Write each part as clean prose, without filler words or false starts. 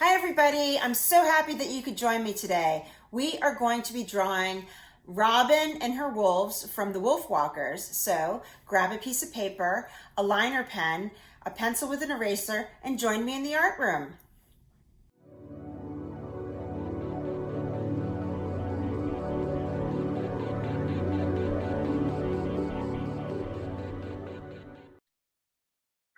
Hi everybody, I'm so happy that you could join me today. We are going to be drawing Robin and her wolves from the Wolf Walkers. So grab a piece of paper, a liner pen, a pencil with an eraser, and join me in the art room.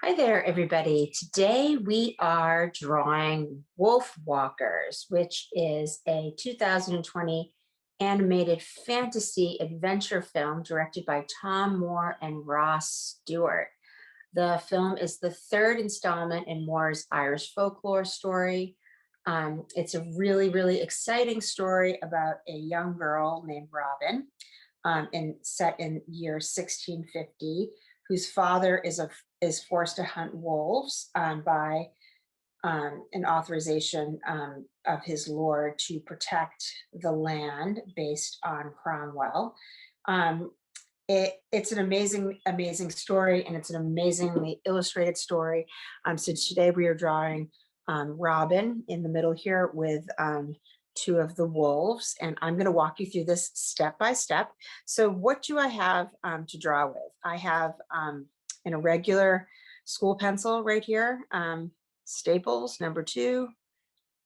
Hi there, everybody. Today we are drawing Wolf Walkers, which is a 2020 animated fantasy adventure film directed by Tom Moore and Ross Stewart. The film is the third installment in Moore's Irish folklore story. It's a really exciting story about a young girl named Robin, and set in year 1650, whose father is forced to hunt wolves by an authorization of his lord to protect the land based on Cromwell. It's an amazing story, and it's an amazingly illustrated story. So today we are drawing Robin in the middle here with two of the wolves, and I'm going to walk you through this step by step. So what do I have to draw with? I have an irregular school pencil right here, Staples #2,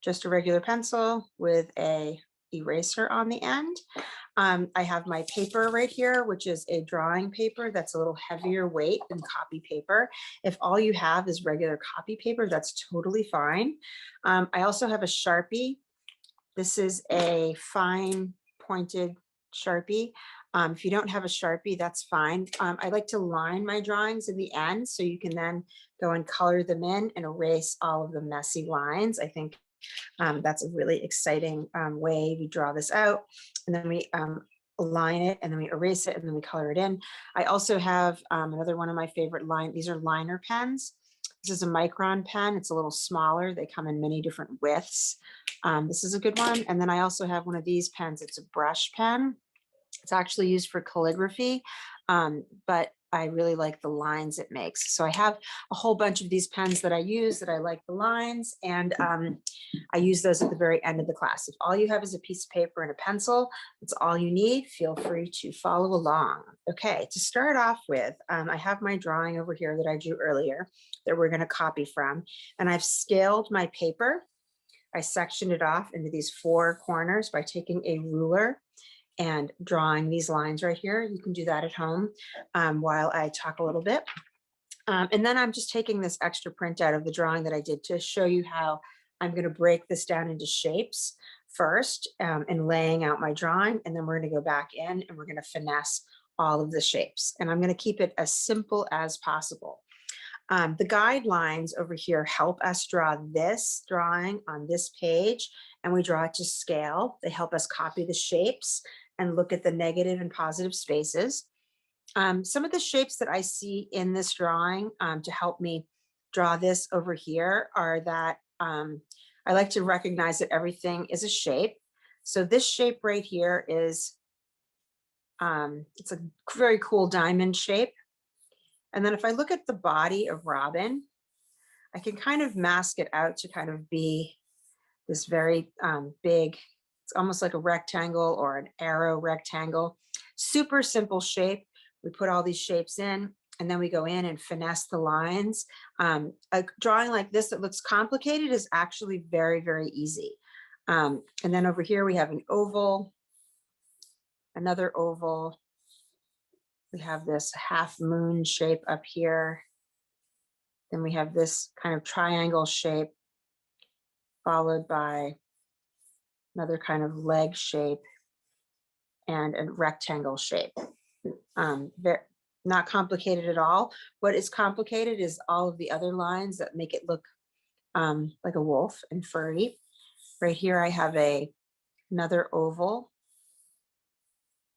just a regular pencil with a eraser on the end. I have my paper right here, which is a drawing paper that's a little heavier weight than copy paper. If all you have is regular copy paper, that's totally fine. I also have a Sharpie. This is a fine pointed Sharpie. If you don't have a Sharpie, that's fine. I like to line my drawings in the end so you can then go and color them in and erase all of the messy lines. I think that's a really exciting way we draw this out. And then we align it, and then we erase it, and then we color it in. I also have another one of my favorite these are liner pens. This is a micron pen. It's a little smaller. They come in many different widths. This is a good one. And then I also have one of these pens. It's a brush pen. It's actually used for calligraphy, but I really like the lines it makes. So I have a whole bunch of these pens that I use that I like the lines, and I use those at the very end of the class. If all you have is a piece of paper and a pencil, that's all you need. Feel free to follow along. Okay, to start off with, I have my drawing over here that I drew earlier that we're going to copy from, and I've scaled my paper. I sectioned it off into these 4 corners by taking a ruler and drawing these lines right here. You can do that at home while I talk a little bit. And then I'm just taking this extra printout of the drawing that I did to show you how I'm going to break this down into shapes first, and laying out my drawing. And then we're going to go back in and we're going to finesse all of the shapes. And I'm going to keep it as simple as possible. The guidelines over here help us draw this drawing on this page, and we draw it to scale. They help us copy the shapes and look at the negative and positive spaces. Some of the shapes that I see in this drawing to help me draw this over here are that I like to recognize that everything is a shape. So this shape right here is, it's a very cool diamond shape. And then if I look at the body of Robin, I can kind of mask it out to kind of be this very big, it's almost like a rectangle or an arrow rectangle. Super simple shape. We put all these shapes in, and then we go in and finesse the lines. A drawing like this that looks complicated is actually very easy. And then over here we have an oval, another oval. We have this half moon shape up here. Then we have this kind of triangle shape, followed by another kind of leg shape and a rectangle shape. Not complicated at all. What is complicated is all of the other lines that make it look like a wolf and furry. Right here I have another oval.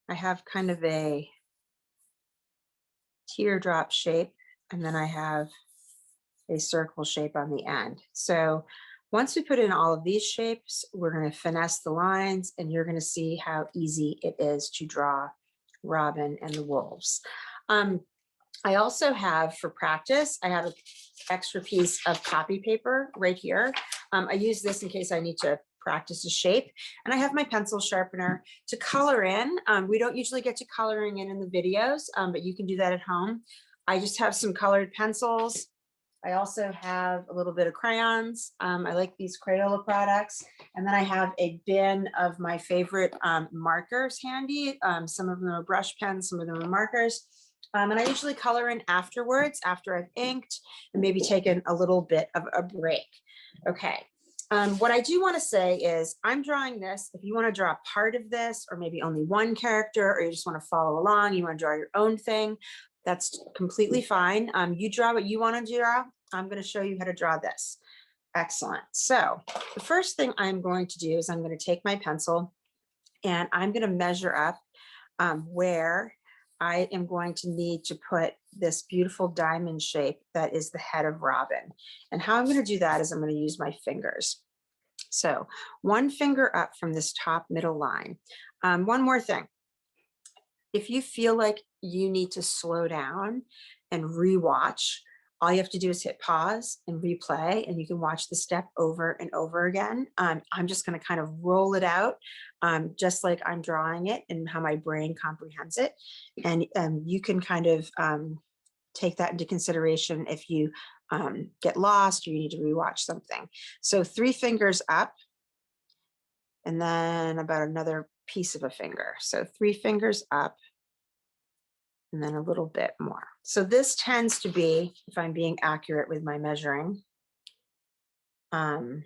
I have kind of a teardrop shape, and then I have a circle shape on the end. So once we put in all of these shapes, we're going to finesse the lines, and you're going to see how easy it is to draw Robin and the wolves. I also have, for practice, I have an extra piece of copy paper right here. I use this in case I need to practice a shape. And I have my pencil sharpener to color in. We don't usually get to coloring in the videos, but you can do that at home. I just have some colored pencils. I also have a little bit of crayons. I like these Crayola products. And then I have a bin of my favorite markers handy. Some of them are brush pens, some of them are markers. And I usually color in afterwards, after I've inked and maybe taken a little bit of a break. Okay. What I do want to say is I'm drawing this. If you want to draw part of this, or maybe only one character, or you just want to follow along, you want to draw your own thing, that's completely fine. You draw what you want to draw. I'm going to show you how to draw this. Excellent. So the first thing I'm going to do is I'm going to take my pencil and I'm going to measure up where I am going to need to put this beautiful diamond shape that is the head of Robin. And how I'm going to do that is I'm going to use my fingers. So one finger up from this top middle line. One more thing. If you feel like you need to slow down and rewatch, all you have to do is hit pause and replay, and you can watch the step over and over again. I'm just going to kind of roll it out just like I'm drawing it and how my brain comprehends it. And you can kind of take that into consideration if you get lost or you need to rewatch something. So 3 fingers up, and then about another piece of a finger. So 3 fingers up, and then a little bit more. So this tends to be, if I'm being accurate with my measuring, about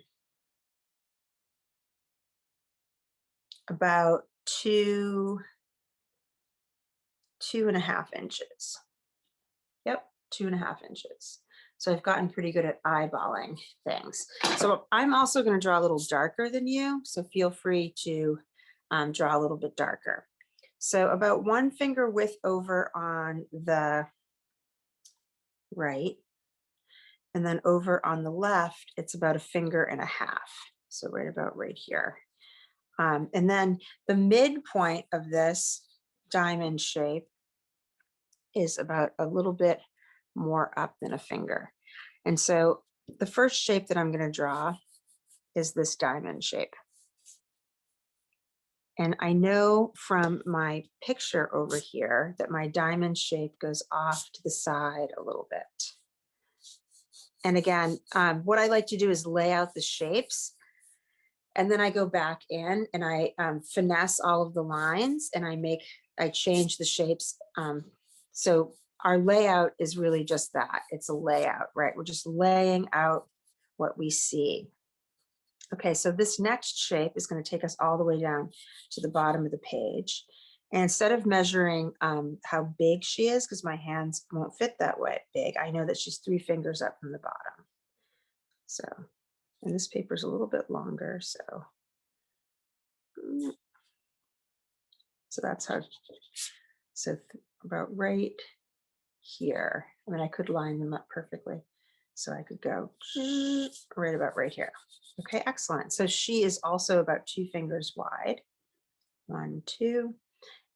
2.5 inches. Yep, 2.5 inches. So I've gotten pretty good at eyeballing things. So I'm also going to draw a little darker than you. So feel free to draw a little bit darker. So about 1 finger width over on the right, and then over on the left, it's about 1.5 fingers. So right about right here. And then the midpoint of this diamond shape is about a little bit more up than 1 finger. And so the first shape that I'm going to draw is this diamond shape. And I know from my picture over here that my diamond shape goes off to the side a little bit. And again, what I like to do is lay out the shapes, and then I go back in and I finesse all of the lines, and I change the shapes. So our layout is really just that. It's a layout, right? We're just laying out what we see. Okay, so this next shape is going to take us all the way down to the bottom of the page. And instead of measuring how big she is, because my hands won't fit that way big, I know that she's 3 fingers up from the bottom. So, and this paper is a little bit longer, so that's how, so about right here. I mean, I could line them up perfectly. So I could go right about right here. Okay, excellent. So she is also about 2 fingers wide. 1, 2.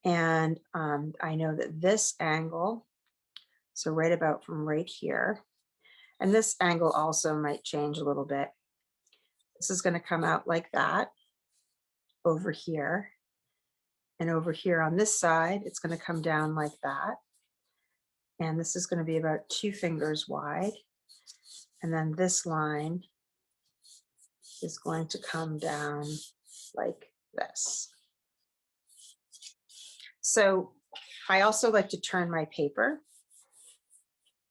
And I know that this angle, so right about from right here, and this angle also might change a little bit. This is going to come out like that over here. And over here on this side, it's going to come down like that. And this is going to be about 2 fingers wide. And then this line is going to come down like this. So I also like to turn my paper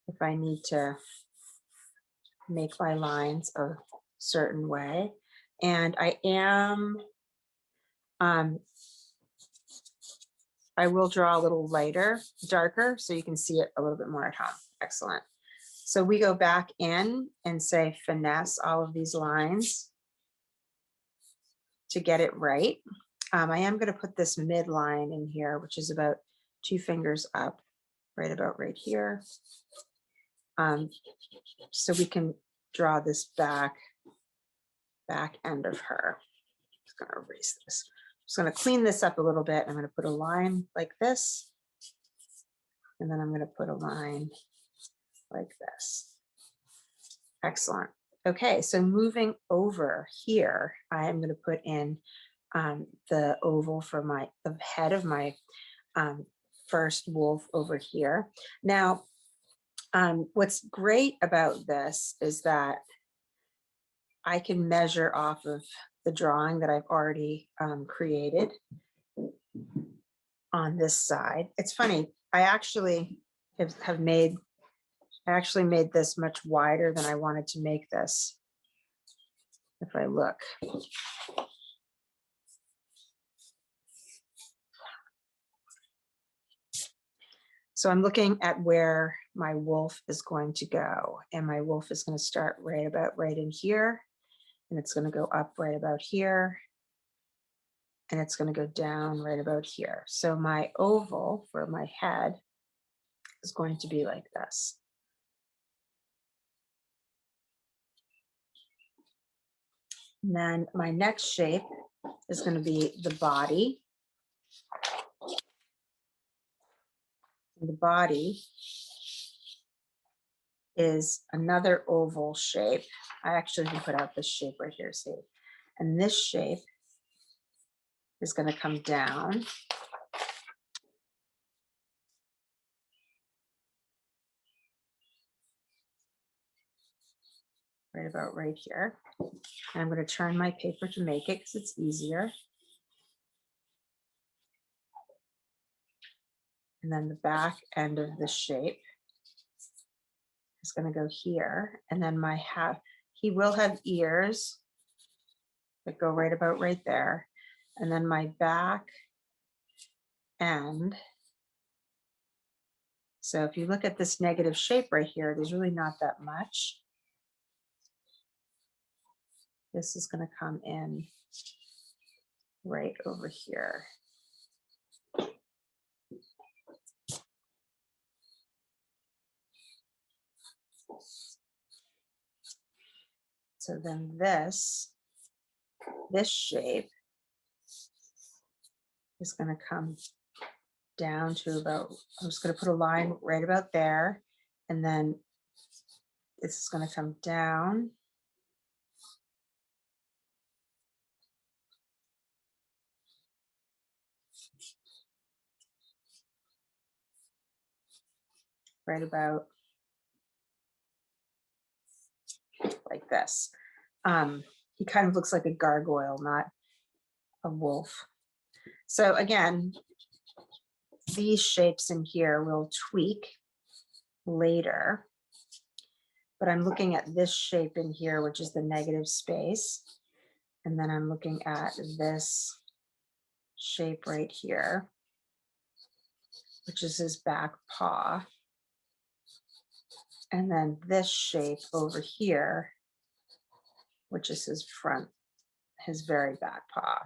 if I need to make my lines a certain way. And I will draw a little lighter, darker, so you can see it a little bit more at home. Excellent. So we go back in and say finesse all of these lines to get it right. I am going to put this midline in here, which is about 2 fingers up, right about right here. So we can draw this back end of her. I'm just going to erase this. I'm just going to clean this up a little bit. I'm going to put a line like this, and then I'm going to put a line like this. Excellent. Okay, so moving over here, I am going to put in the oval for the head of my um, first wolf over here. Now, what's great about this is that I can measure off of the drawing that I've already created on this side. It's funny, I actually have made, I actually made this much wider than I wanted to make this. If I look. So I'm looking at where my wolf is going to go, and my wolf is going to start right about right in here, and it's going to go up right about here, and it's going to go down right about here. So my oval for my head is going to be like this. And then my next shape is going to be the body. And the body is another oval shape. I actually can put out this shape right here, see? And this shape is going to come down. Right about right here. And I'm going to turn my paper to make it because it's easier. And then the back end of the shape is going to go here. And then he will have ears that go right about right there. And then my back end. So if you look at this negative shape right here, there's really not that much. This is going to come in right over here. So then this shape is going to come down to about, I'm just going to put a line right about there, and then this is going to come down. Right about like this. He kind of looks like a gargoyle, not a wolf. So again, these shapes in here will tweak later, but I'm looking at this shape in here, which is the negative space. And then I'm looking at this shape right here, which is his back paw. And then this shape over here, which is his very back paw.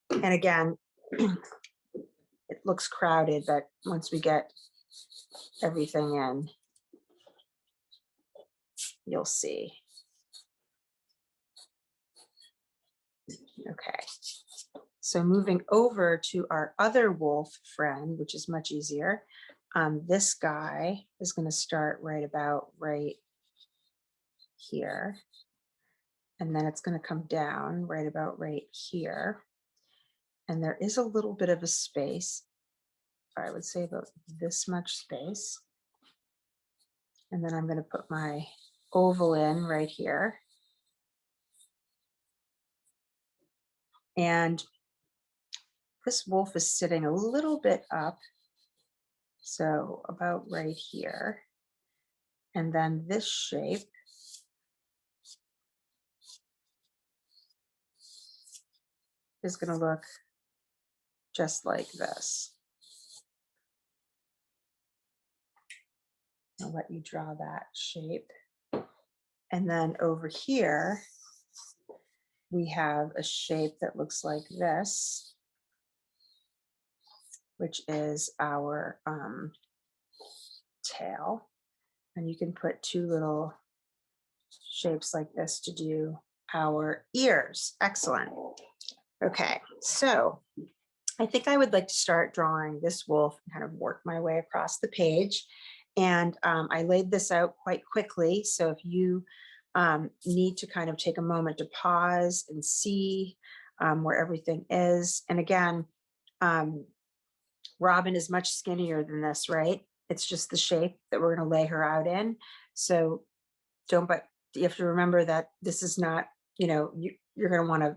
And again, it looks crowded, but once we get everything in, you'll see. Okay. So moving over to our other wolf friend, which is much easier. This guy is going to start right about right here. And then it's going to come down right about right here. And there is a little bit of a space. I would say about this much space. And then I'm going to put my oval in right here. And this wolf is sitting a little bit up. So about right here. And then this shape is going to look just like this. I'll let you draw that shape. And then over here, we have a shape that looks like this, which is our tail. And you can put two little shapes like this to do our ears. Excellent. Okay, so I think I would like to start drawing this wolf and kind of work my way across the page. And I laid this out quite quickly. So if you need to kind of take a moment to pause and see where everything is. And again, Robin is much skinnier than this, right? It's just the shape that we're going to lay her out in. So don't, but you have to remember that this is not, you're going to want to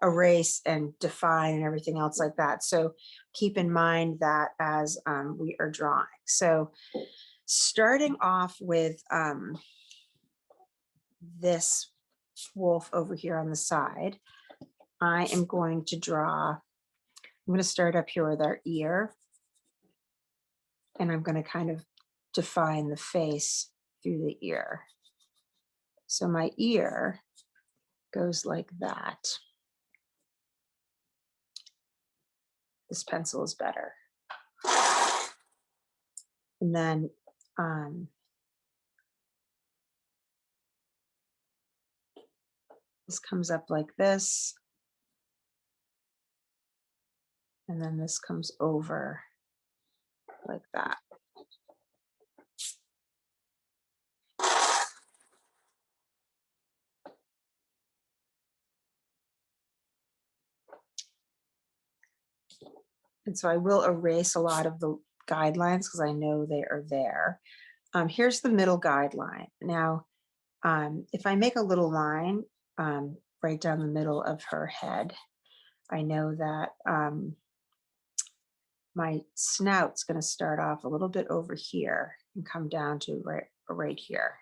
erase and define and everything else like that. So keep in mind that as we are drawing. So starting off with this wolf over here on the side, I am going to draw, I'm going to start up here with our ear, and I'm going to kind of define the face through the ear. So my ear goes like that. This pencil is better. And then this comes up like this. And then this comes over like that. And so I will erase a lot of the guidelines because I know they are there. Here's the middle guideline. Now, if I make a little line right down the middle of her head, I know that my snout's going to start off a little bit over here and come down to right here.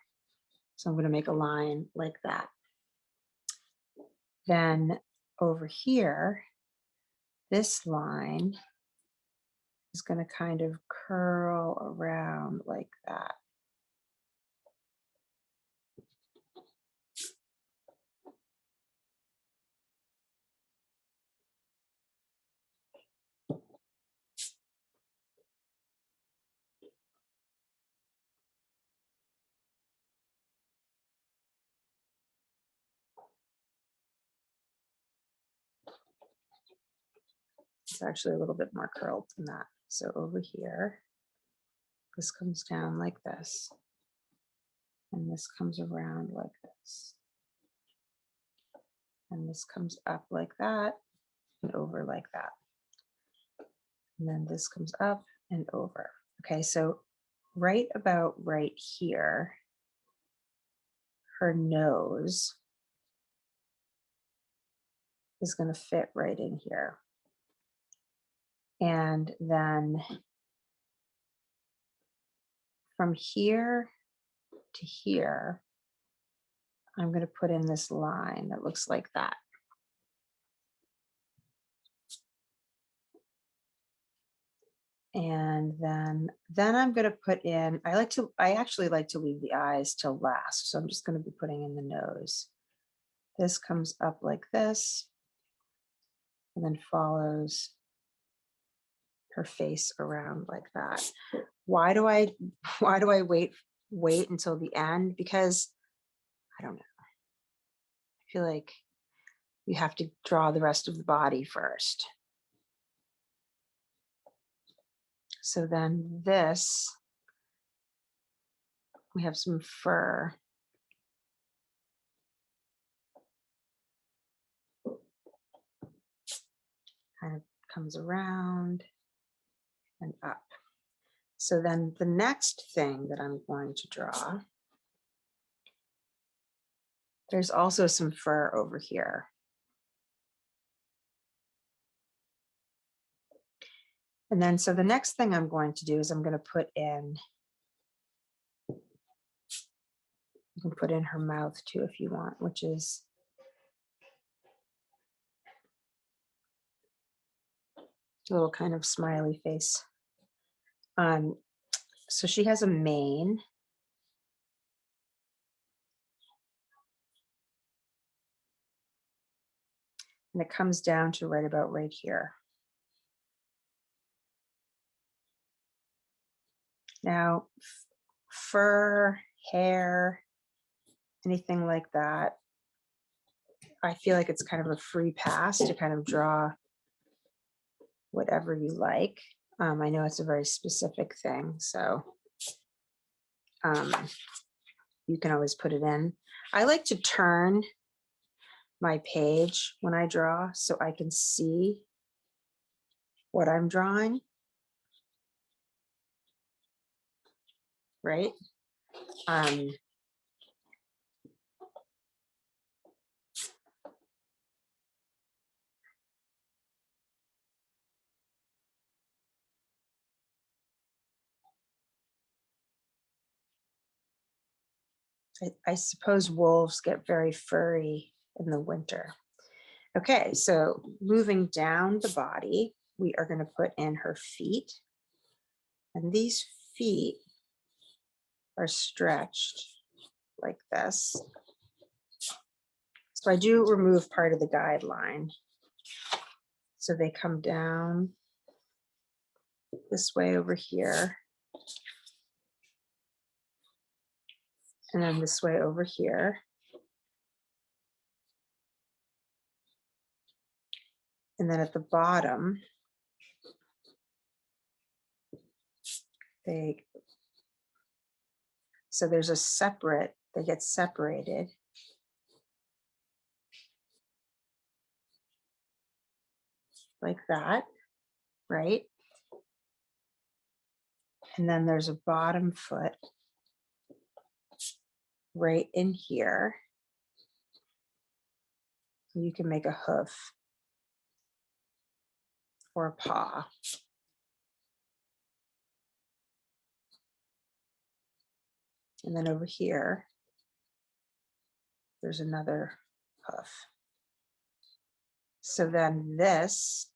So I'm going to make a line like that. Then over here, this line is going to kind of curl around like that. It's actually a little bit more curled than that. So over here, this comes down like this, and this comes around like this, and this comes up like that and over like that. And then this comes up and over. Okay, so right about right here, her nose is going to fit right in here. And then from here to here, I'm going to put in this line that looks like that. And then I'm going to put in, I actually like to leave the eyes till last. So I'm just going to be putting in the nose. This comes up like this and then follows her face around like that. Why do I wait until the end? Because I don't know. I feel like you have to draw the rest of the body first. So then this, we have some fur. Kind of comes around and up. So then the next thing that I'm going to draw, there's also some fur over here. And then, so the next thing I'm going to do is I'm going to put in, you can put in her mouth too if you want, which is a little kind of smiley face. So she has a mane. And it comes down to right about right here. Now, fur, hair, anything like that, I feel like it's kind of a free pass to kind of draw whatever you like. I know it's a very specific thing, so you can always put it in. I like to turn my page when I draw so I can see what I'm drawing, right? I suppose wolves get very furry in the winter. Okay, so moving down the body, we are going to put in her feet. And these feet are stretched like this. So I do remove part of the guideline. So they come down this way over here. And then this way over here. And then at the bottom, they get separated like that, right? And then there's a bottom foot right in here. You can make a hoof or a paw. And then over here, there's another hoof. So then this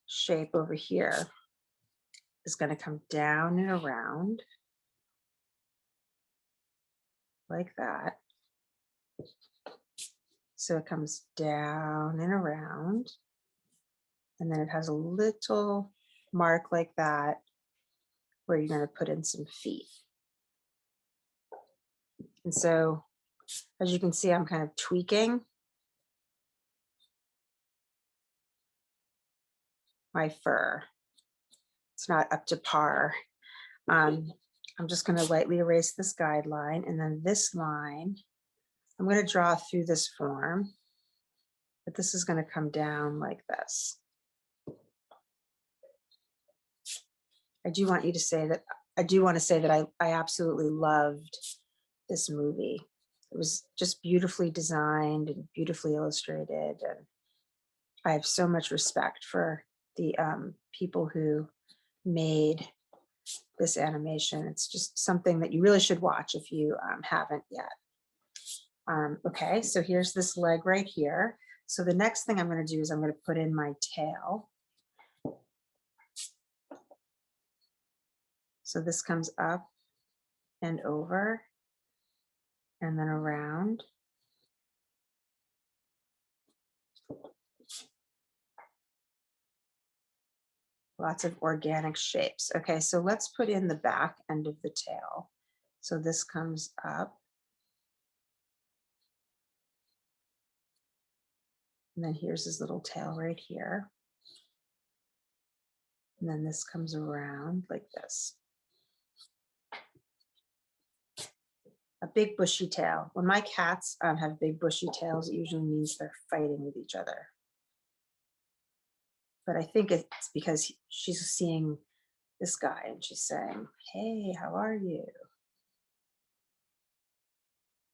shape over here is going to come down and around like that. So it comes down and around, and then it has a little mark like that where you're going to put in some feet. And so as you can see, I'm kind of tweaking my fur. It's not up to par. I'm just going to lightly erase this guideline, and then this line, I'm going to draw through this form, but this is going to come down like this. I do want to say that I absolutely loved this movie. It was just beautifully designed and beautifully illustrated. And I have so much respect for the people who made this animation. It's just something that you really should watch if you haven't yet. Okay, so here's this leg right here. So the next thing I'm going to do is I'm going to put in my tail. So this comes up and over and then around. Lots of organic shapes. Okay, so let's put in the back end of the tail. So this comes up. And then here's his little tail right here. And then this comes around like this. A big bushy tail. When my cats have big bushy tails, it usually means they're fighting with each other. But I think it's because she's seeing this guy and she's saying, hey, how are you?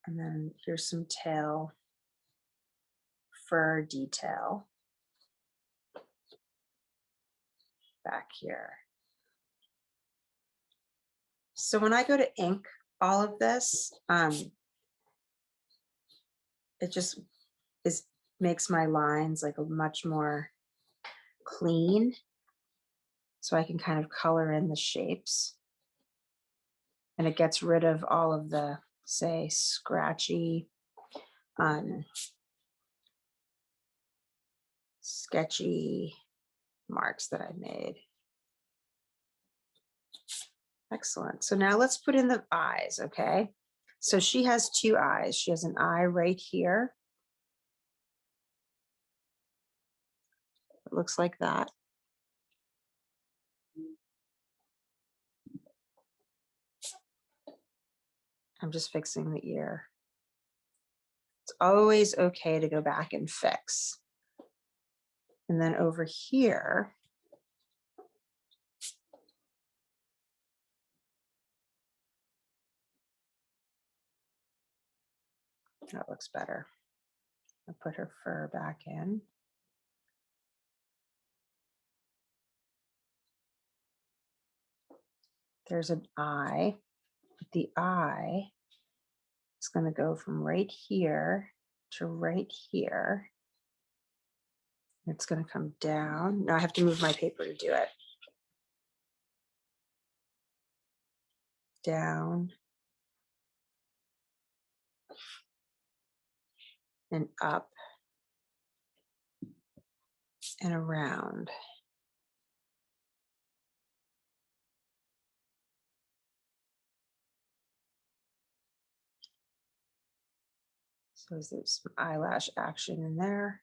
And then here's some tail fur detail back here. So when I go to ink all of this, it just makes my lines like a much more clean. So I can kind of color in the shapes. And it gets rid of all of the, say, scratchy, sketchy marks that I made. Excellent. So now let's put in the eyes, okay? So she has two eyes. She has an eye right here, It looks like that. I'm just fixing the ear. It's always okay to go back and fix. And then over here, that looks better. I'll put her fur back in. There's an eye. The eye is going to go from right here to right here. It's going to come down. Now I have to move my paper to do it. Down and up and around. So there's some eyelash action in there.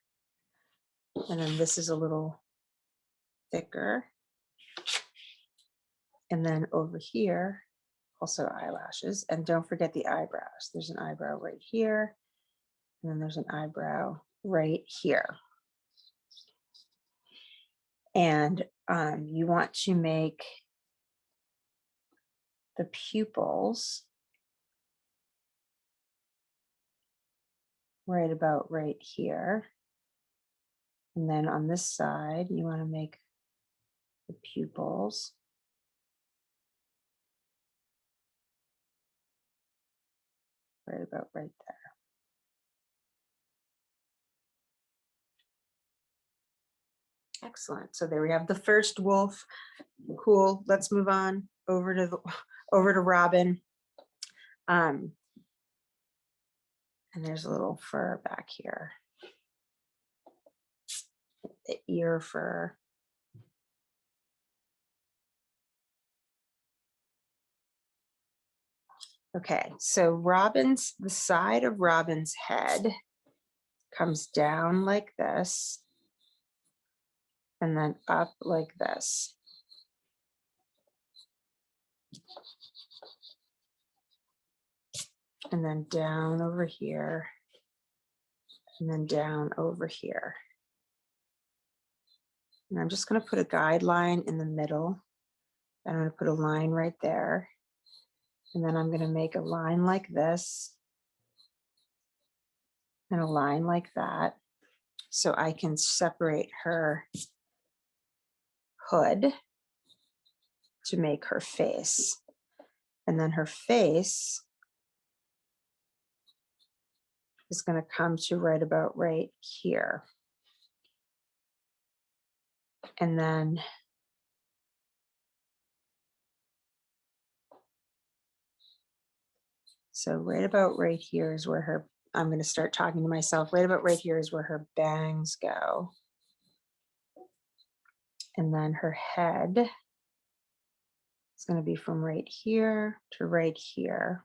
And then this is a little thicker. And then over here, also eyelashes. And don't forget the eyebrows. There's an eyebrow right here. And then there's an eyebrow right here. And you want to make the pupils right about right here. And then on this side, you want to make the pupils right about right there. Excellent. So there we have the first wolf. Cool. Let's move on over to Robin. And there's a little fur back here. The ear fur. Okay, so the side of Robin's head comes down like this and then up like this. And then down over here and then down over here. And I'm just going to put a guideline in the middle. And I'm going to put a line right there. And then I'm going to make a line like this and a line like that. So I can separate her hood to make her face. And then her face is going to come to right about right here. And then so right about right here is where her, I'm going to start talking to myself, right about right here is where her bangs go. And then her head is going to be from right here to right here.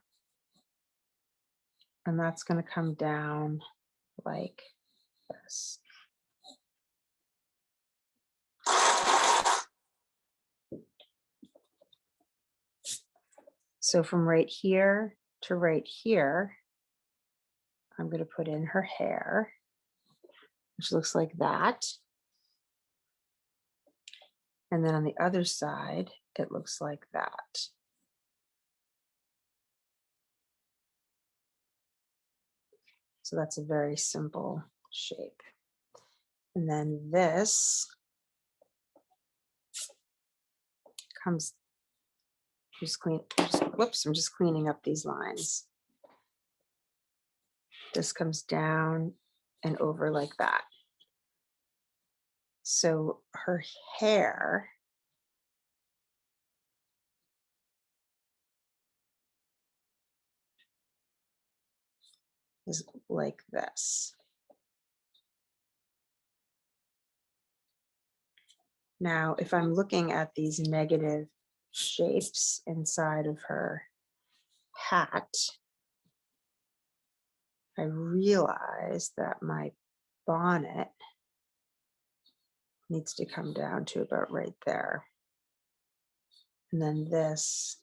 And that's going to come down like this. So from right here to right here, I'm going to put in her hair, which looks like that. And then on the other side, it looks like that. So that's a very simple shape. And then this comes, whoops, I'm just cleaning up these lines. This comes down and over like that. So her hair is like this. Now, if I'm looking at these negative shapes inside of her hat, I realize that my bonnet needs to come down to about right there. And then this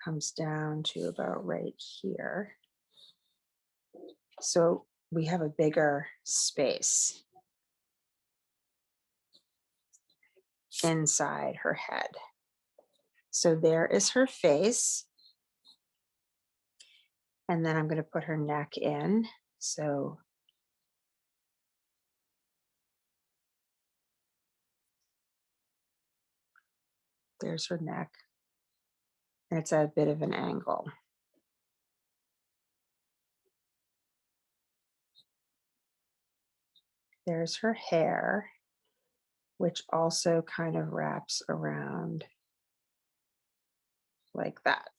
comes down to about right here. So we have a bigger space inside her head. So there is her face. And then I'm going to put her neck in. So there's her neck. And it's at a bit of an angle. There's her hair, which also kind of wraps around like that.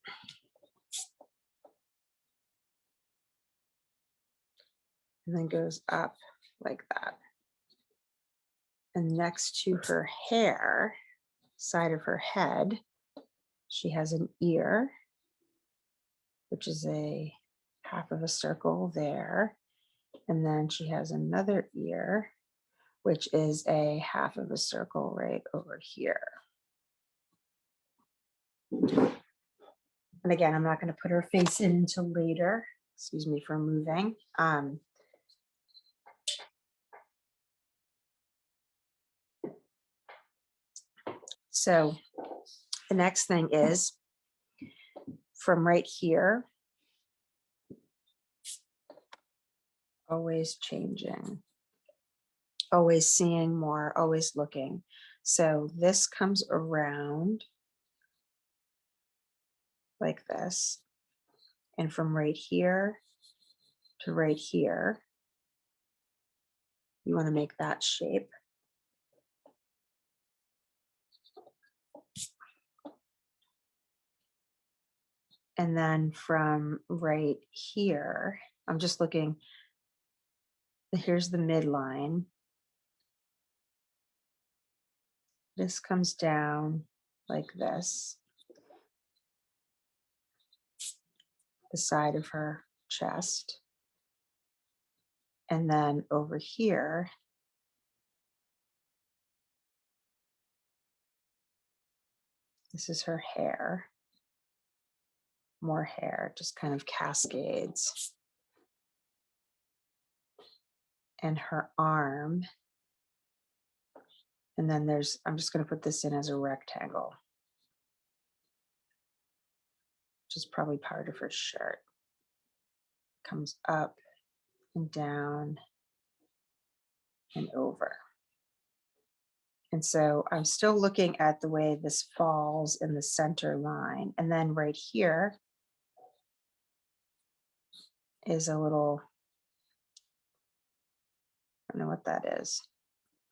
And then goes up like that. And next to her hair, side of her head, she has an ear, which is a half of a circle there. And then she has another ear, which is a half of a circle right over here. And again, I'm not going to put her face in until later. Excuse me for moving. So the next thing is from right here, always changing, always seeing more, always looking. So this comes around like this. And from right here to right here, you want to make that shape. And then from right here, I'm just looking, here's the midline. This comes down like this, the side of her chest. And then over here, this is her hair, more hair, just kind of cascades. And her arm. And then there's, I'm just going to put this in as a rectangle, which is probably part of her shirt. Comes up and down and over. And so I'm still looking at the way this falls in the center line. And then right here is a little, I don't know what that is.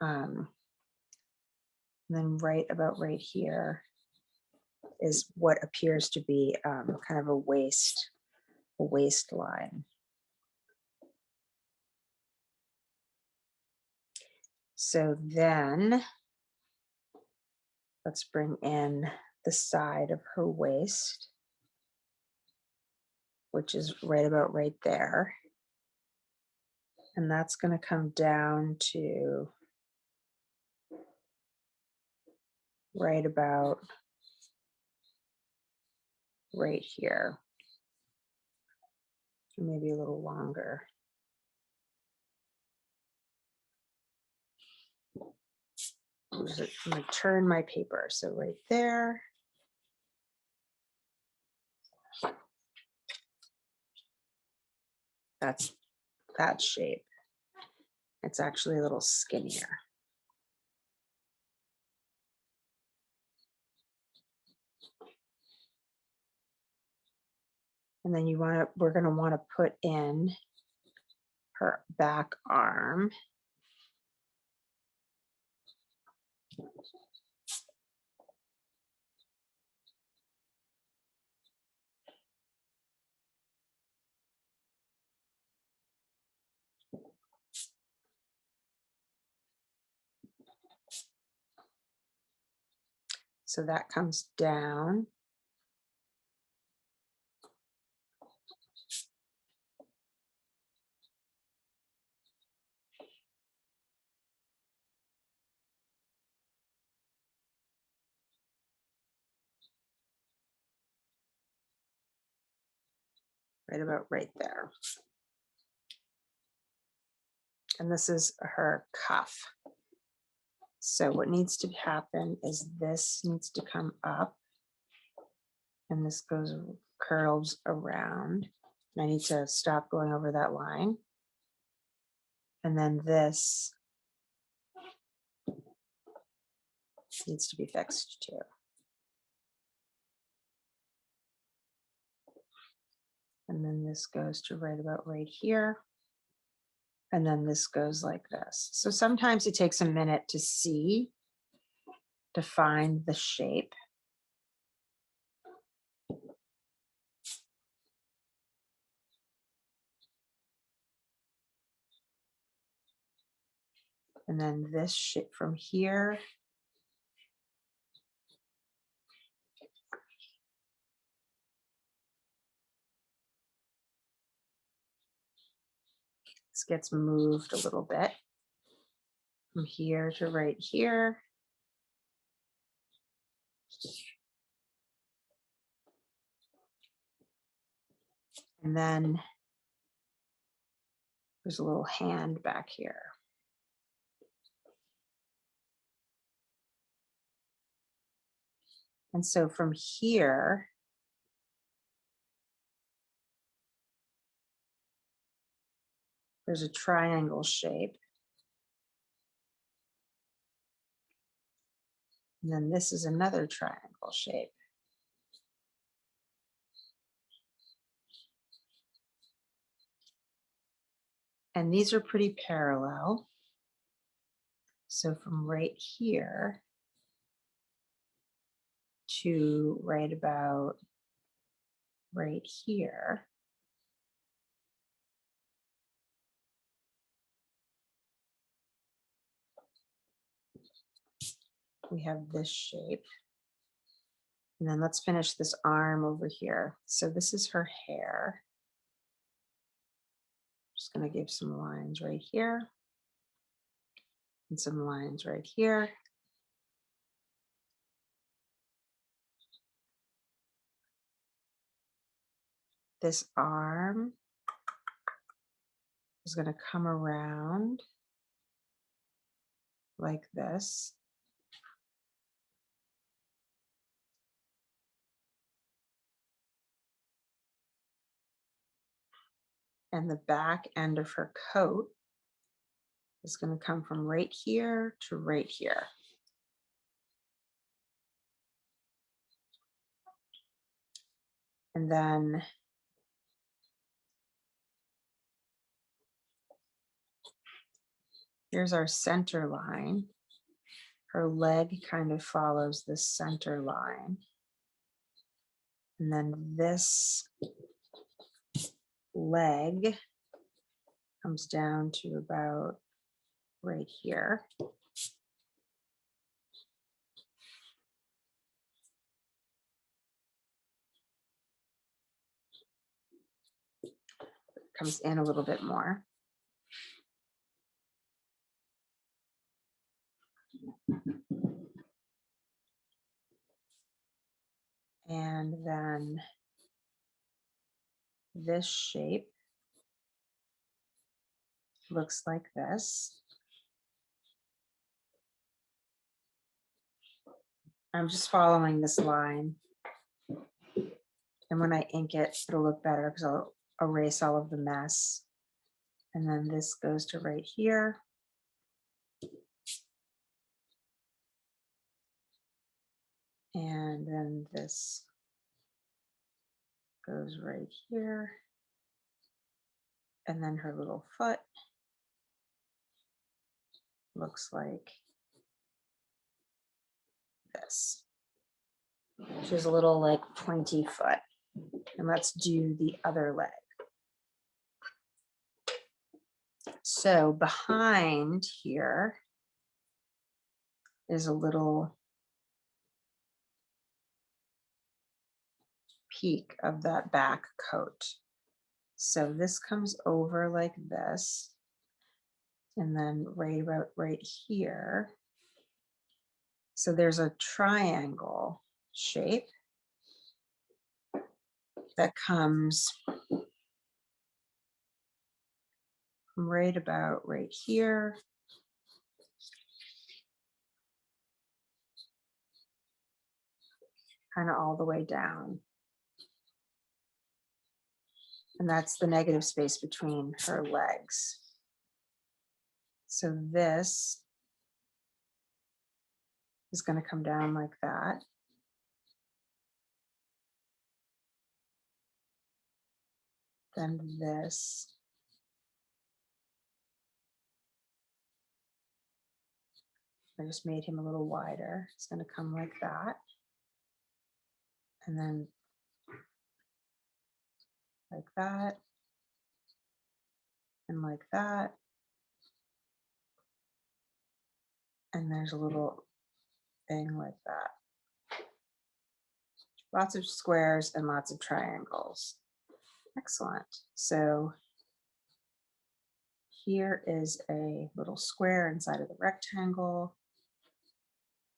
And then right about right here is what appears to be kind of a waistline. So then let's bring in the side of her waist, which is right about right there. And that's going to come down to right about right here. Maybe a little longer. I'm going to turn my paper. So right there. That's that shape. It's actually a little skinnier. And then we're going to want to put in her back arm. So that comes down. right about right there. And this is her cuff. So what needs to happen is this needs to come up and this goes curls around. And I need to stop going over that line. And then this needs to be fixed too. And then this goes to right about right here. And then this goes like this. So sometimes it takes a minute to see, to find the shape. And then this shape from here. This gets moved a little bit from here to right here. And then there's a little hand back here. And so from here, there's a triangle shape. And then this is another triangle shape. And these are pretty parallel. So from right here to right about right here, we have this shape. And then let's finish this arm over here. So this is her hair. Just going to give some lines right here and some lines right here. This arm is going to come around like this. And the back end of her coat is going to come from right here to right here. And then here's our center line. Her leg kind of follows this center line. And then this leg comes down to about right here. Comes in a little bit more. And then this shape looks like this. I'm just following this line. And when I ink it, it'll look better because I'll erase all of the mess. And then this goes to right here. And then this goes right here. And then her little foot looks like this. She has a little like pointy foot. And let's do the other leg. So behind here is a little peak of that back coat. So this comes over like this, and then right about right here. So there's a triangle shape that comes right about right here. Kind of all the way down. And that's the negative space between her legs. So this is going to come down like that. Then this. I just made him a little wider. It's going to come like that. And then like that. And like that. And there's a little thing like that. Lots of squares and lots of triangles. Excellent. So here is a little square inside of the rectangle.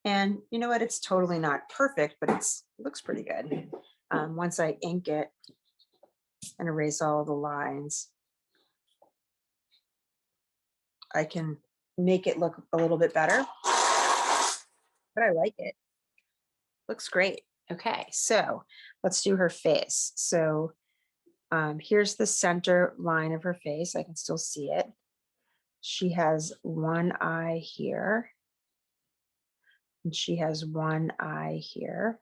And you know what? It's totally not perfect, but it looks pretty good. Once I ink it and erase all the lines, I can make it look a little bit better. But I like it. Looks great. Okay, so let's do her face. So here's the center line of her face. I can still see it. She has one eye here. And she has one eye here.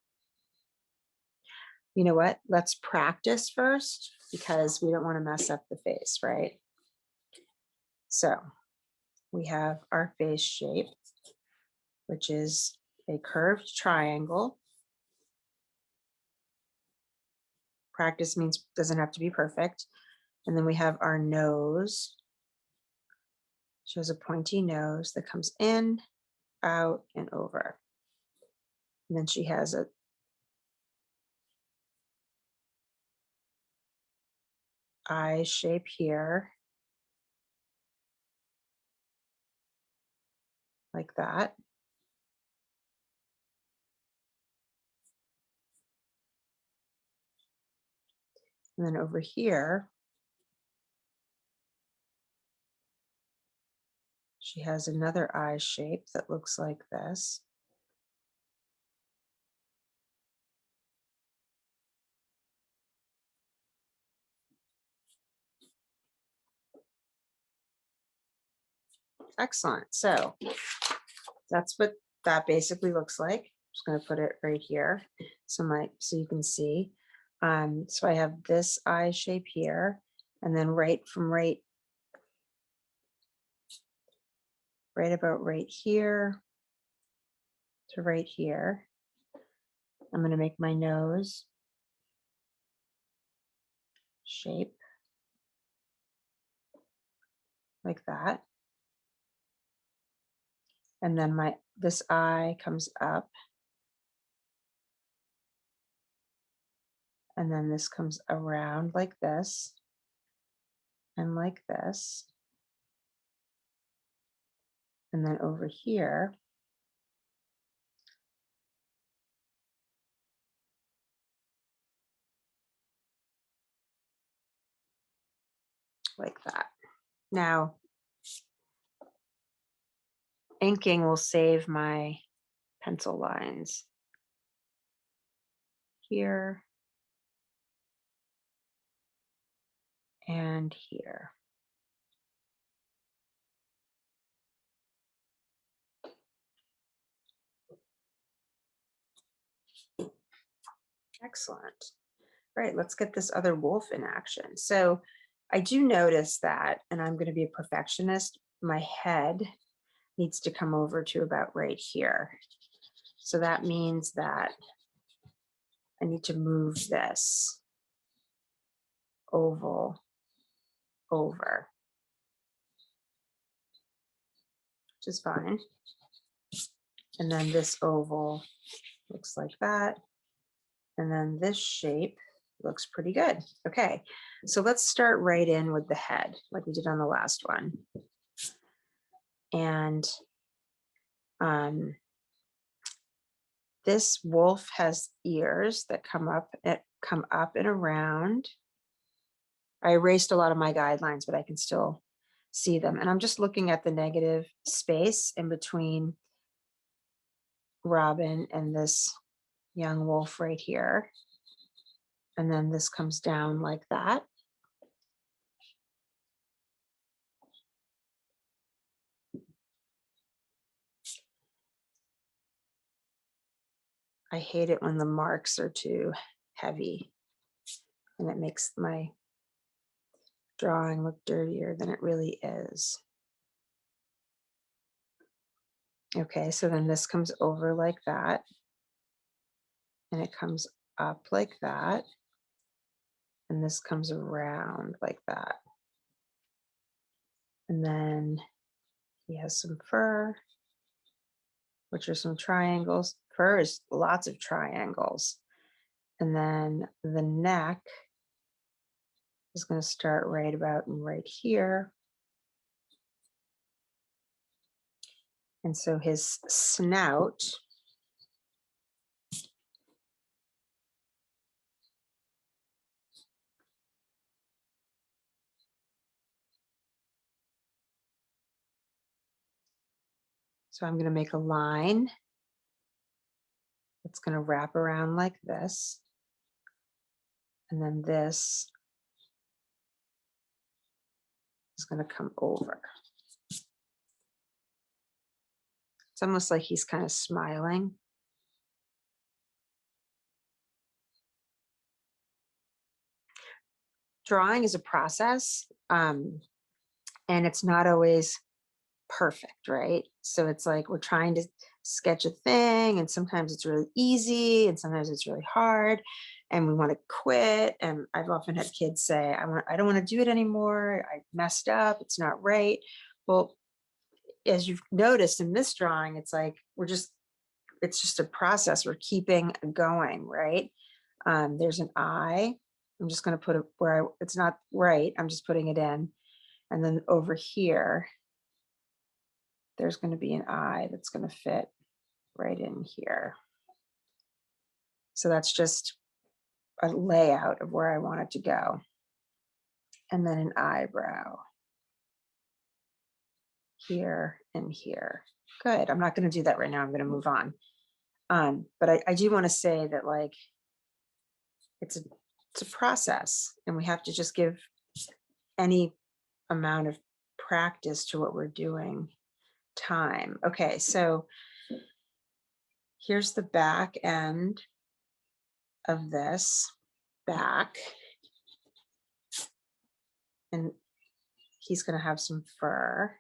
You know what? Let's practice first because we don't want to mess up the face, right? So we have our face shape, which is a curved triangle. Practice means doesn't have to be perfect. And then we have our nose. She has a pointy nose that comes in, out, and over. And then she has a eye shape here, like that. And then over here, she has another eye shape that looks like this. Excellent. So that's what that basically looks like. I'm just going to put it right here so you can see. So I have this eye shape here, and then right about right here to right here, I'm going to make my nose shape like that. And then this eye comes up. And then this comes around like this and like this. And then over here, like that. Now, inking will save my pencil lines here and here. Excellent. All right, let's get this other wolf in action. So I do notice that, and I'm going to be a perfectionist, my head needs to come over to about right here. So that means that I need to move this oval over, which is fine. And then this oval looks like that. And then this shape looks pretty good. Okay, so let's start right in with the head like we did on the last one. And this wolf has ears that come up and around. I erased a lot of my guidelines, but I can still see them. And I'm just looking at the negative space in between Robin and this young wolf right here. And then this comes down like that. I hate it when the marks are too heavy and it makes my drawing look dirtier than it really is. Okay, so then this comes over like that, and it comes up like that, and this comes around like that. And then he has some fur, which are some triangles. Fur is lots of triangles. And then the neck is going to start right about and right here. And so his snout so I'm going to make a line that's going to wrap around like this. And then this is going to come over. It's almost like he's kind of smiling. Drawing is a process, and it's not always perfect, right? So it's like we're trying to sketch a thing, and sometimes it's really easy, and sometimes it's really hard, and we want to quit. And I've often had kids say, I don't want to do it anymore. I messed up. It's not right. Well, as you've noticed in this drawing, it's like it's just a process. We're keeping going, right? There's an eye. I'm just going to put it where it's not right. I'm just putting it in. And then over here, there's going to be an eye that's going to fit right in here. So that's just a layout of where I want it to go. And then an eyebrow here and here. Good. I'm not going to do that right now. I'm going to move on. But I do want to say that, like, it's a process, and we have to just give any amount of practice to what we're doing time. Okay, so here's the back end of this back, and he's going to have some fur.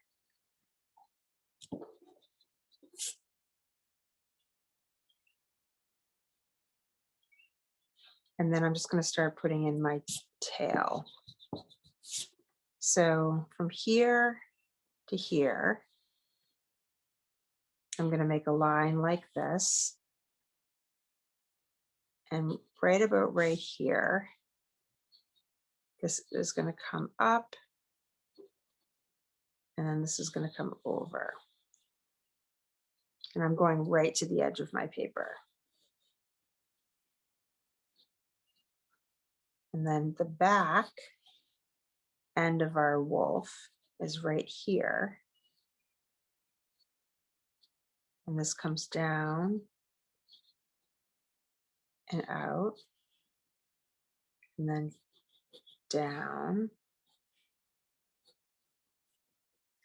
And then I'm just going to start putting in my tail. So from here to here, I'm going to make a line like this. And right about right here, this is going to come up. And then this is going to come over. And I'm going right to the edge of my paper. And then the back end of our wolf is right here. And this comes down and out, and then down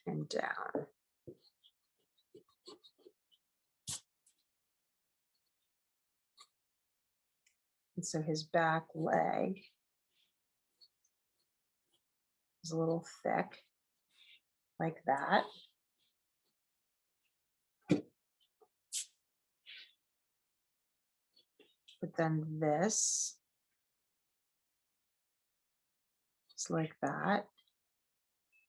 and down. And so his back leg is a little thick, like that. But then this is like that.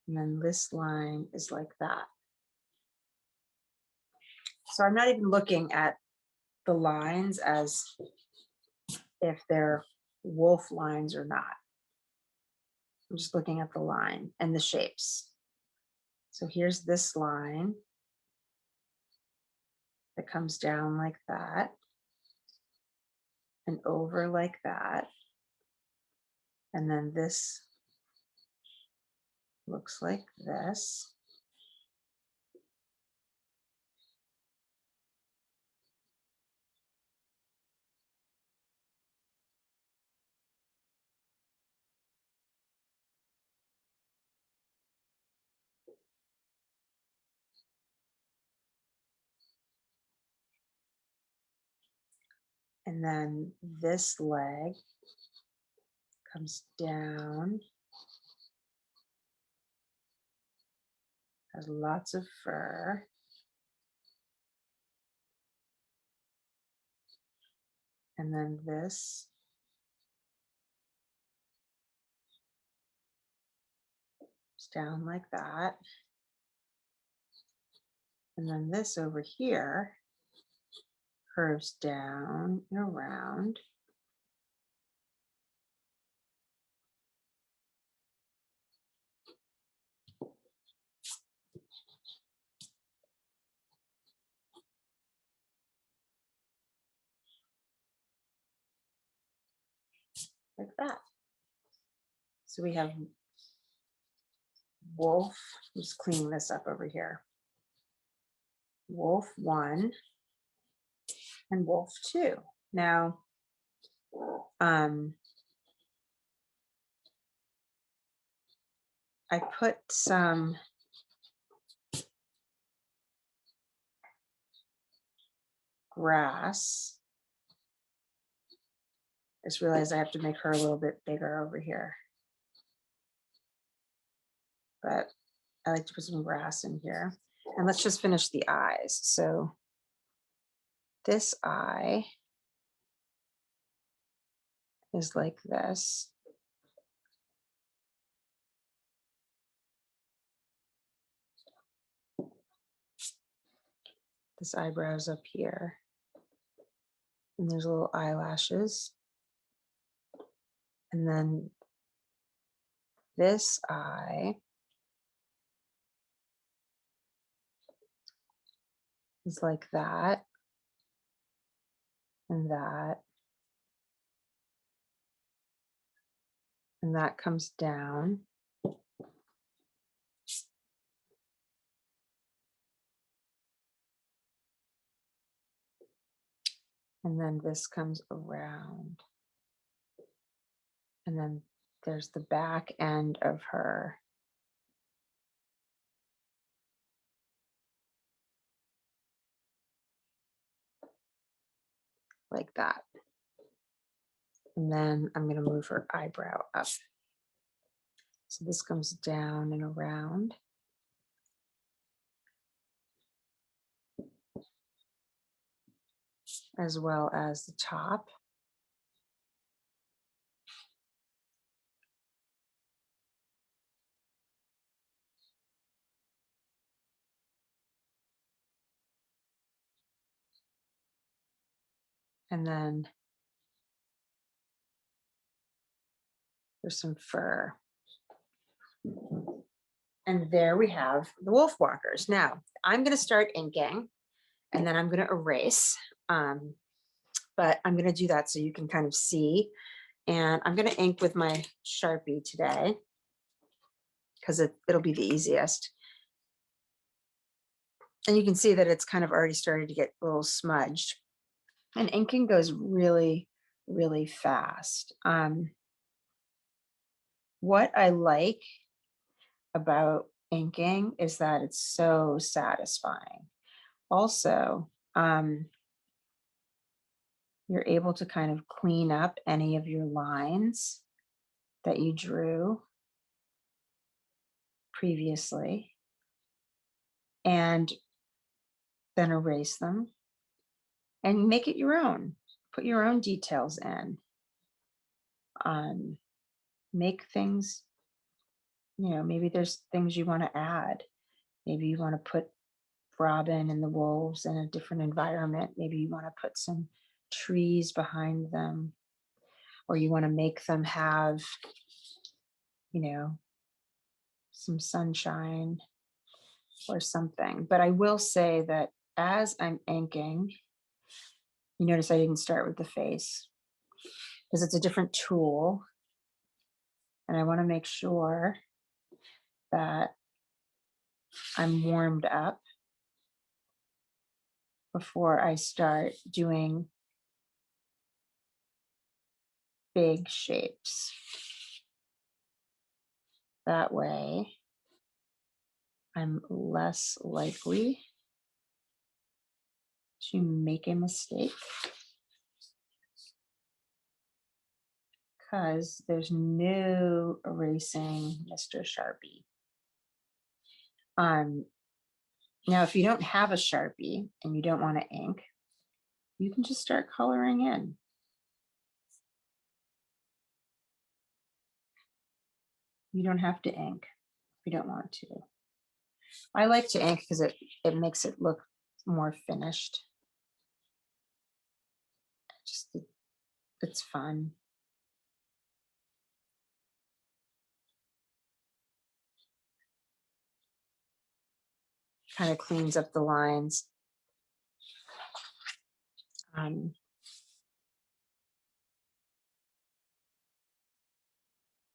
And then this line is like that. So I'm not even looking at the lines as if they're wolf lines or not. I'm just looking at the line and the shapes. So here's this line that comes down like that and over like that. And then this looks like this. And then this leg comes down, has lots of fur. And then this is down like that. And then this over here curves down and around. Like that. So we have wolf, I'm just cleaning this up over here. Wolf 1 and wolf 2. Now, I put some grass. I just realized I have to make her a little bit bigger over here. But I like to put some grass in here. And let's just finish the eyes. So this eye is like this. This eyebrow's up here. And there's little eyelashes. And then this eye is like that. And that. And that comes down. And then this comes around. And then there's the back end of her. Like that. And then I'm going to move her eyebrow up. So this comes down and around. As well as the top. And then there's some fur. And there we have the wolf walkers. Now I'm going to start inking and then I'm going to erase. But I'm going to do that so you can kind of see. And I'm going to ink with my Sharpie today because it'll be the easiest. And you can see that it's kind of already started to get a little smudged. And inking goes really, really fast. What I like about inking is that it's so satisfying. Also, you're able to kind of clean up any of your lines that you drew previously and then erase them and make it your own. Put your own details in. Make things, maybe there's things you want to add. Maybe you want to put Robin and the wolves in a different environment. Maybe you want to put some trees behind them, or you want to make them have, some sunshine or something. But I will say that as I'm inking, you notice I didn't start with the face because it's a different tool. And I want to make sure that I'm warmed up before I start doing big shapes. That way, I'm less likely to make a mistake because there's no erasing Mr. Sharpie. Now, if you don't have a Sharpie and you don't want to ink, you can just start coloring in. You don't have to ink if you don't want to. I like to ink because it makes it look more finished. It's fun. Kind of cleans up the lines.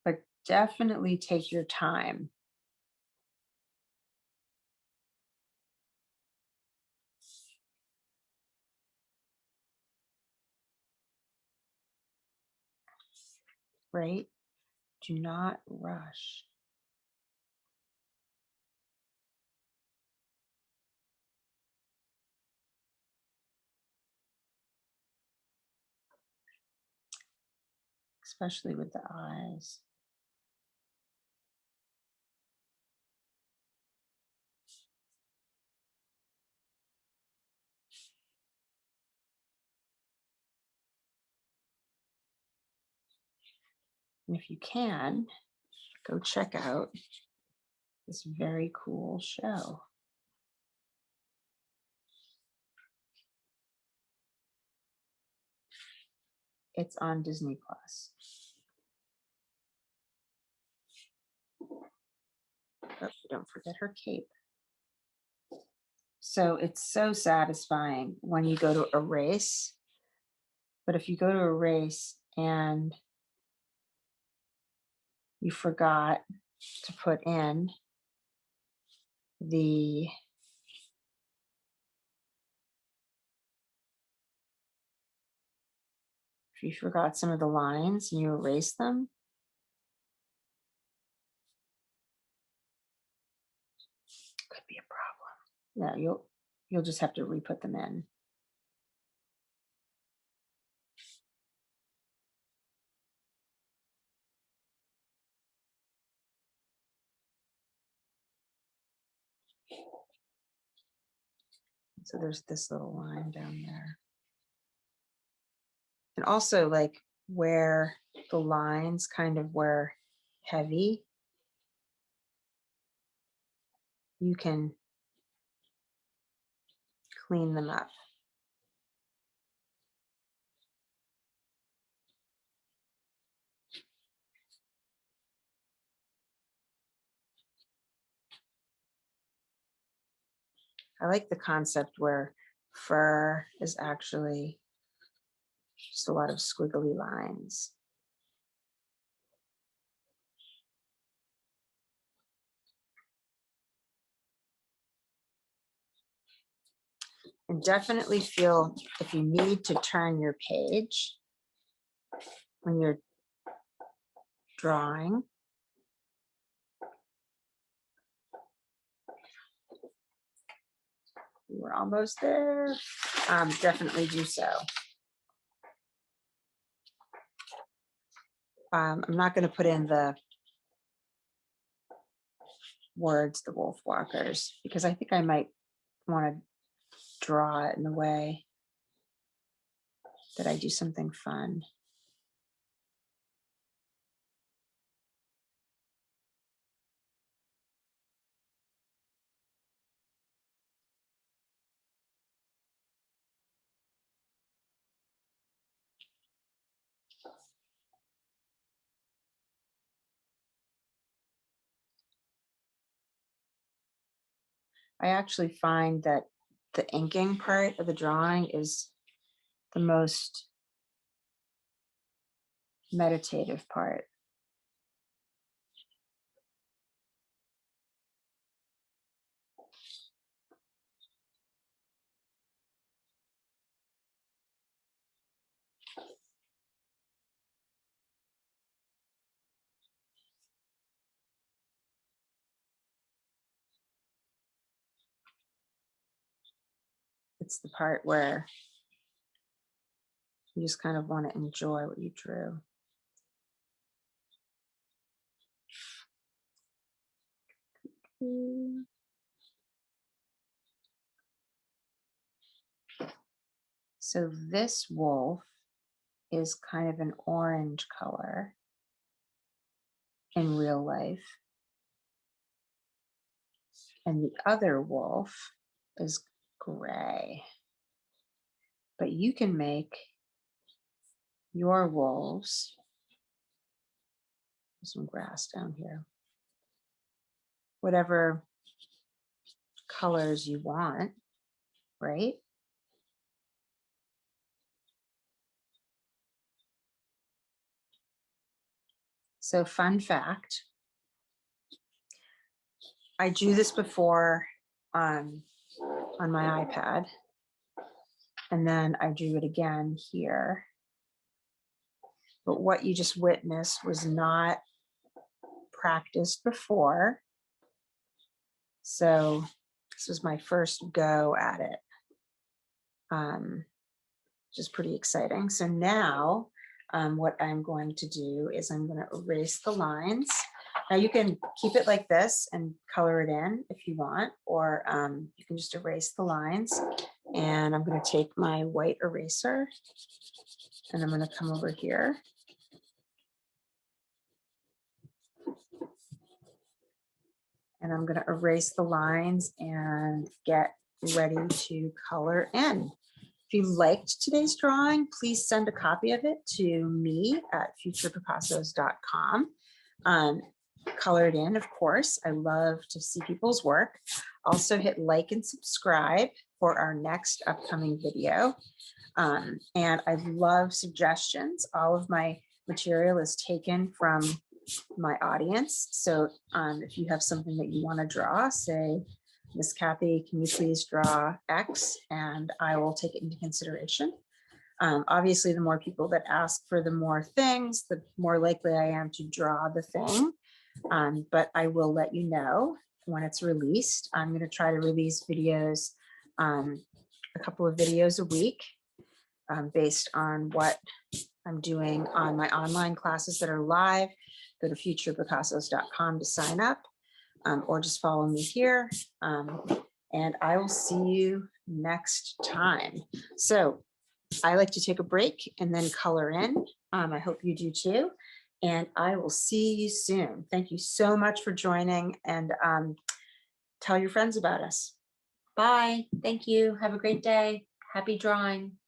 But definitely take your time. Right? Do not rush. Especially with the eyes. And if you can, go check out this very cool show. It's on Disney Plus. Oh, don't forget her cape. So it's so satisfying when you go to erase. But if you go to erase and you forgot to put in the if you forgot some of the lines and you erase them, could be a problem. Yeah, you'll just have to re-put them in. So there's this little line down there. And also like where the lines kind of were heavy, you can clean them up. I like the concept where fur is actually just a lot of squiggly lines. And definitely feel if you need to turn your page when you're drawing. We're almost there. Definitely do so. I'm not going to put in the words, the wolf walkers, because I think I might want to draw it in the way that I do something fun. I actually find that the inking part of the drawing is the most meditative part. it's the part where you just kind of want to enjoy what you drew. So this wolf is kind of an orange color in real life. And the other wolf is gray. But you can make your wolves, there's some grass down here, whatever colors you want, right? So fun fact, I drew this before on my iPad, and then I drew it again here. But what you just witnessed was not practiced before. So this was my first go at it, which is pretty exciting. So now what I'm going to do is I'm going to erase the lines. Now you can keep it like this and color it in if you want, or you can just erase the lines. And I'm going to take my white eraser and I'm going to come over here. And I'm going to erase the lines and get ready to color in. If you liked today's drawing, please send a copy of it to me at futurepicassos.com. Color it in, of course. I love to see people's work. Also hit like and subscribe for our next upcoming video. And I love suggestions. All of my material is taken from my audience. So if you have something that you want to draw, say, Miss Kathy, can you please draw X? And I will take it into consideration. Obviously, the more people that ask for the more things, the more likely I am to draw the thing. But I will let you know when it's released. I'm going to try to release videos, a couple of videos a week, based on what I'm doing on my online classes that are live. Go to futurepicassos.com to sign up, or just follow me here. And I will see you next time. So I like to take a break and then color in. I hope you do too. And I will see you soon. Thank you so much for joining, and tell your friends about us. Bye. Thank you. Have a great day. Happy drawing.